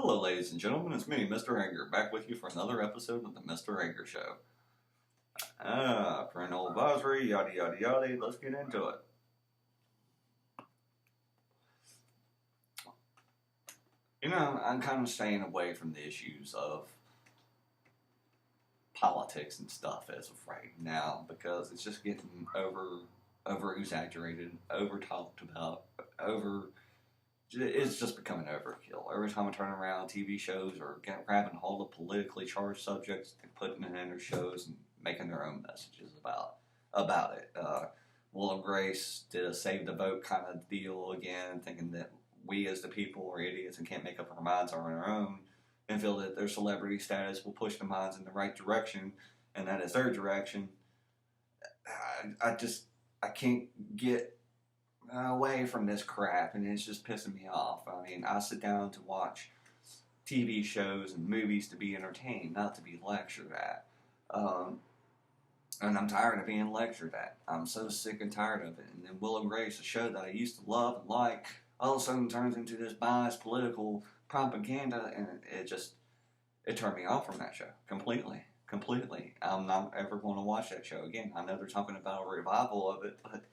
Hello, ladies and gentlemen. It's me, Mr. Hager, back with you for another episode of the Mr. Hager Show. Parental advisory, yada yada yada. Let's get into it. I'm kind of staying away from the issues of politics and stuff as of right now because it's just getting over exaggerated, over talked about, over. It's just becoming overkill. Every time I turn around, TV shows are grabbing hold of politically charged subjects and putting it in their shows and making their own messages about it. Will and Grace did a save the vote kind of deal again, thinking that we as the people are idiots and can't make up our minds on our own, and feel that their celebrity status will push the minds in the right direction, and that is their direction. I can't get away from this crap, and it's just pissing me off. I mean, I sit down to watch TV shows and movies to be entertained, not to be lectured at. And I'm tired of being lectured at. I'm so sick and tired of it. And then Will and Grace, a show that I used to love and like, all of a sudden turns into this biased political propaganda, and it turned me off from that show completely. Completely. I'm not ever going to watch that show again. I know they're talking about a revival of it, but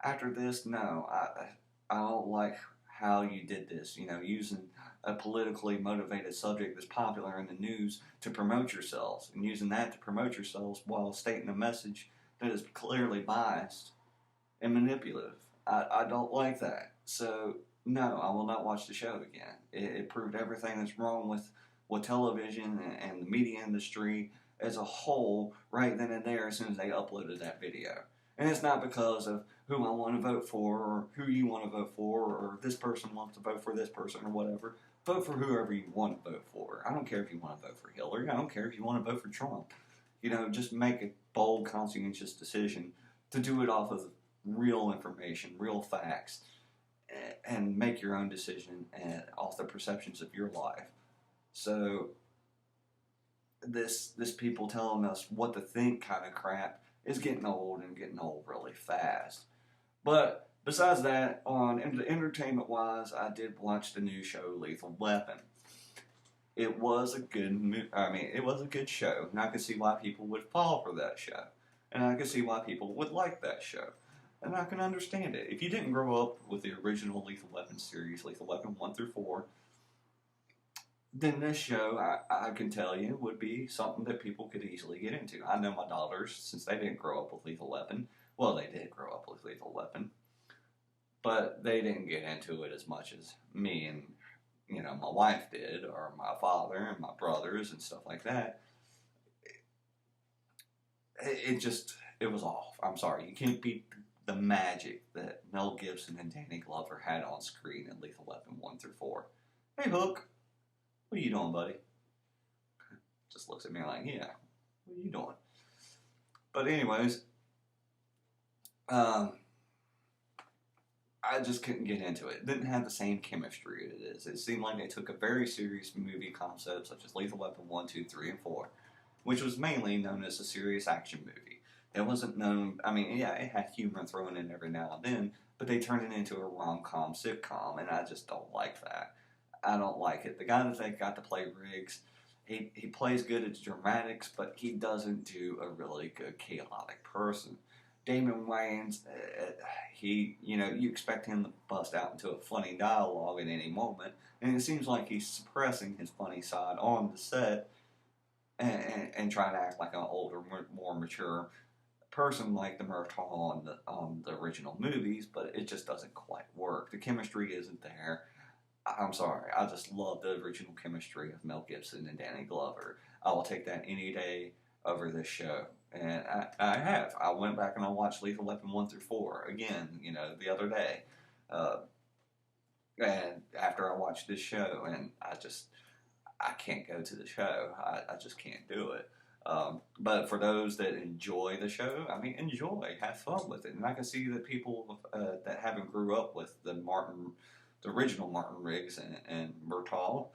after this, no, I don't like how you did this. Using a politically motivated subject that's popular in the news to promote yourselves, and using that to promote yourselves while stating a message that is clearly biased and manipulative. I don't like that. So, no, I will not watch the show again. It proved everything that's wrong with television and the media industry as a whole right then and there as soon as they uploaded that video. And it's not because of who I want to vote for or who you want to vote for or this person wants to vote for this person or whatever. Vote for whoever you want to vote for. I don't care if you want to vote for Hillary. I don't care if you want to vote for Trump. Just make a bold, conscientious decision to do it off of real information, real facts, and make your own decision off the perceptions of your life. So this people telling us what to think kind of crap is getting old and getting old really fast. But besides that, on entertainment wise, I did watch the new show Lethal Weapon. It was a it was a good show, and I could see why people would fall for that show, and I could see why people would like that show, and I can understand it. If you didn't grow up with the original Lethal Weapon series, Lethal Weapon 1 through 4, then this show, I can tell you, would be something that people could easily get into. I know my daughters, since they didn't grow up with Lethal Weapon, well, they did grow up with Lethal Weapon, but they didn't get into it as much as me and, my wife did, or my father and my brothers and stuff like that. It was off. I'm sorry. You can't beat the magic that Mel Gibson and Danny Glover had on screen in Lethal Weapon 1 through 4. Hey, Hook. What are you doing, buddy? Just looks at me like, yeah, what are you doing? But anyways, I just couldn't get into it. It didn't have the same chemistry it is. It seemed like they took a very serious movie concept such as Lethal Weapon 1, 2, 3, and 4, which was mainly known as a serious action movie. It wasn't known, it had humor thrown in every now and then, but they turned it into a rom-com sitcom, and I just don't like that. I don't like it. The guy that they got to play Riggs, he plays good at dramatics, but he doesn't do a really good chaotic person. Damon Wayans, you expect him to bust out into a funny dialogue at any moment, and it seems like he's suppressing his funny side on the set and trying to act like an older, more mature person like the Murtaugh on the original movies, but it just doesn't quite work. The chemistry isn't there. I'm sorry, I just love the original chemistry of Mel Gibson and Danny Glover. I will take that any day over this show. And I have. I went back and I watched Lethal Weapon 1 through 4 again, the other day. And after I watched this show, and I can't go to the show. I just can't do it. But for those that enjoy the show, enjoy, have fun with it. And I can see that people that haven't grew up with the original Martin Riggs and Murtaugh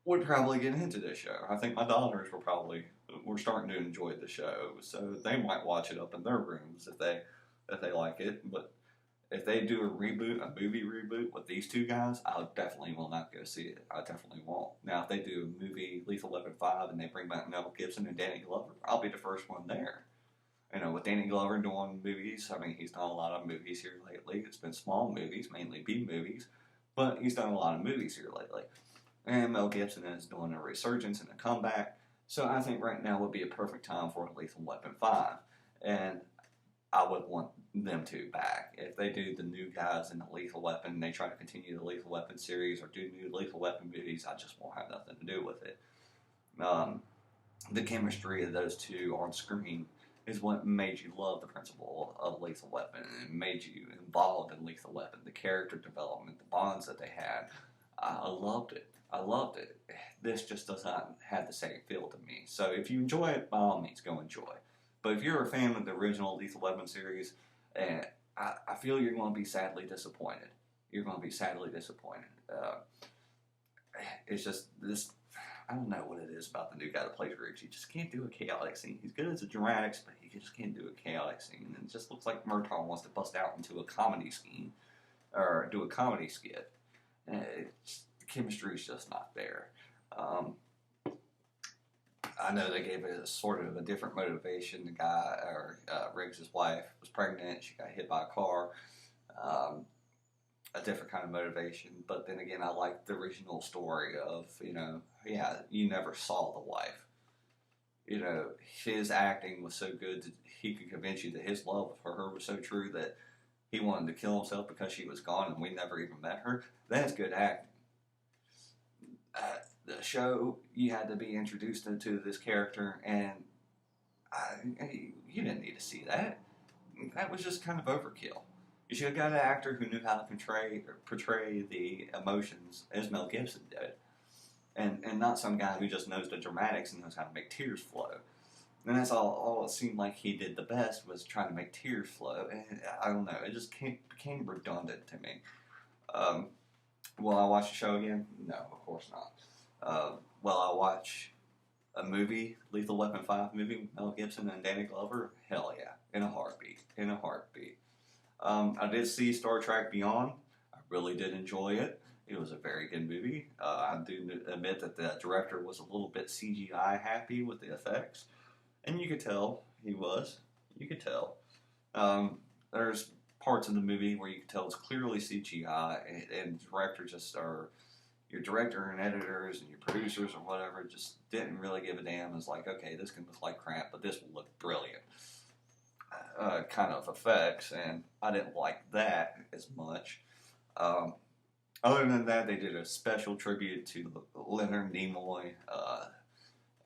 would probably get into this show. I think my daughters were starting to enjoy the show, so they might watch it up in their rooms if they like it. But if they do a reboot, a movie reboot with these two guys, I definitely will not go see it. I definitely won't. Now, if they do a movie Lethal Weapon 5 and they bring back Mel Gibson and Danny Glover, I'll be the first one there. You know, with Danny Glover doing movies, I mean, he's done a lot of movies here lately. It's been small movies, mainly B movies, but he's done a lot of movies here lately. And Mel Gibson is doing a resurgence and a comeback. So I think right now would be a perfect time for a Lethal Weapon 5. And I would want them to back. If they do the new guys in the Lethal Weapon and they try to continue the Lethal Weapon series or do new Lethal Weapon movies, I just won't have nothing to do with it. The chemistry of those two on screen is what made you love the principle of Lethal Weapon and made you involved in Lethal Weapon. The character development, the bonds that they had, I loved it. I loved it. This just does not have the same feel to me. So if you enjoy it, by all means, go enjoy. But if you're a fan of the original Lethal Weapon series, I feel you're going to be sadly disappointed. You're going to be sadly disappointed. It's just this. I don't know what it is about the new guy that plays Riggs. He just can't do a chaotic scene. He's good as a dramatics, but he just can't do a chaotic scene. And it just looks like Murtaugh wants to bust out into a comedy scene or do a comedy skit. And the chemistry is just not there. I know they gave it a sort of a different motivation. The guy, or Riggs' wife, was pregnant. She got hit by a car. A different kind of motivation. But then again, I like the original story of, you never saw the wife. His acting was so good that he could convince you that his love for her was so true that he wanted to kill himself because she was gone and we never even met her. That's good acting. The show, you had to be introduced into this character, and you didn't need to see that. That was just kind of overkill. You should have got an actor who knew how to portray the emotions as Mel Gibson did, and not some guy who just knows the dramatics and knows how to make tears flow. And that's all it seemed like he did the best was trying to make tears flow. And I don't know, it just became redundant to me. Will I watch the show again? No, of course not. Will I watch a movie, Lethal Weapon 5 movie with Mel Gibson and Danny Glover? Hell yeah, in a heartbeat. I did see Star Trek Beyond. I really did enjoy it. It was a very good movie. I do admit that the director was a little bit CGI happy with the effects. And you could tell he was. You could tell. There's parts of the movie where you could tell it's clearly CGI, and your director and editors and your producers or whatever just didn't really give a damn. It's like, okay, this can look like crap, but this will look brilliant. Kind of effects, and I didn't like that as much. Other than that, they did a special tribute to Leonard Nimoy.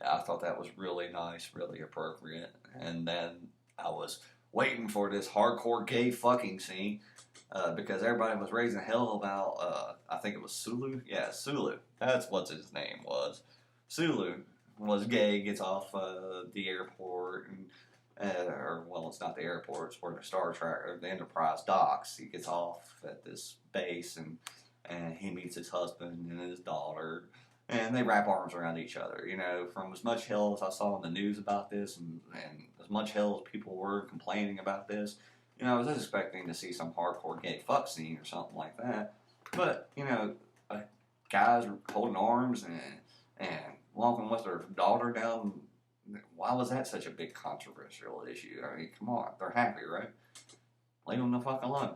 I thought that was really nice, really appropriate. And then I was waiting for this hardcore gay fucking scene because everybody was raising hell about, I think it was Sulu? Yeah, Sulu. That's what his name was. Sulu was gay, gets off the airport, and it's not the airport, it's where the Star Trek or the Enterprise docks. He gets off at this base and he meets his husband and his daughter, and they wrap arms around each other. From as much hell as I saw in the news about this, and as much hell as people were complaining about this, I was expecting to see some hardcore gay fuck scene or something like that. But, guys were holding arms and walking with their daughter down. Why was that such a big controversial issue? I mean, come on, they're happy, right? Leave them the fuck alone.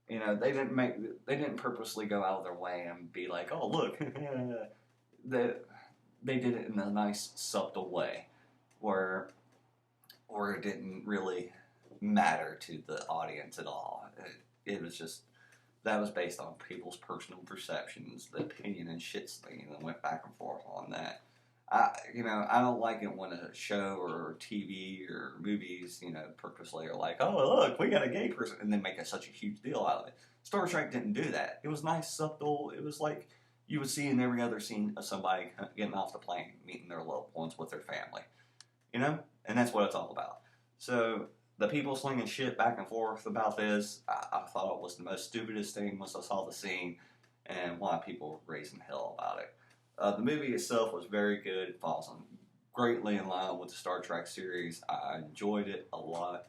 They didn't purposely go out of their way and be like, oh look, they did it in a nice subtle way, where it didn't really matter to the audience at all. It was just that was based on people's personal perceptions, the opinion and shit slinging that went back and forth on that. I don't like it when a show or TV or movies, purposely are like, oh, look, we got a gay person, and then make such a huge deal out of it. Star Trek didn't do that. It was nice, subtle. It was like you would see in every other scene of somebody getting off the plane, meeting their loved ones with their family. And that's what it's all about. So the people slinging shit back and forth about this, I thought it was the most stupidest thing once I saw the scene and why people were raising hell about it. The movie itself was very good. It falls greatly in line with the Star Trek series. I enjoyed it a lot.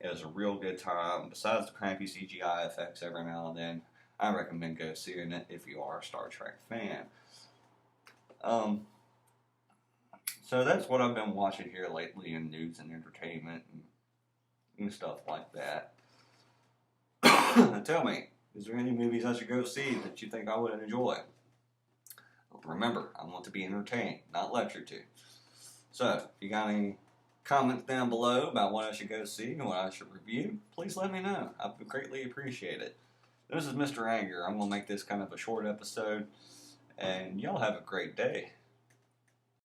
It is a real good time. Besides the crappy CGI effects every now and then, I recommend go seeing it if you are a Star Trek fan. So that's what I've been watching here lately in news and entertainment and stuff like that. Tell me, is there any movies I should go see that you think I would enjoy? Remember, I want to be entertained, not lectured to. So, if you got any comments down below about what I should go see and what I should review, please let me know. I would greatly appreciate it. This is Mr. Anger. I'm going to make this kind of a short episode, and y'all have a great day.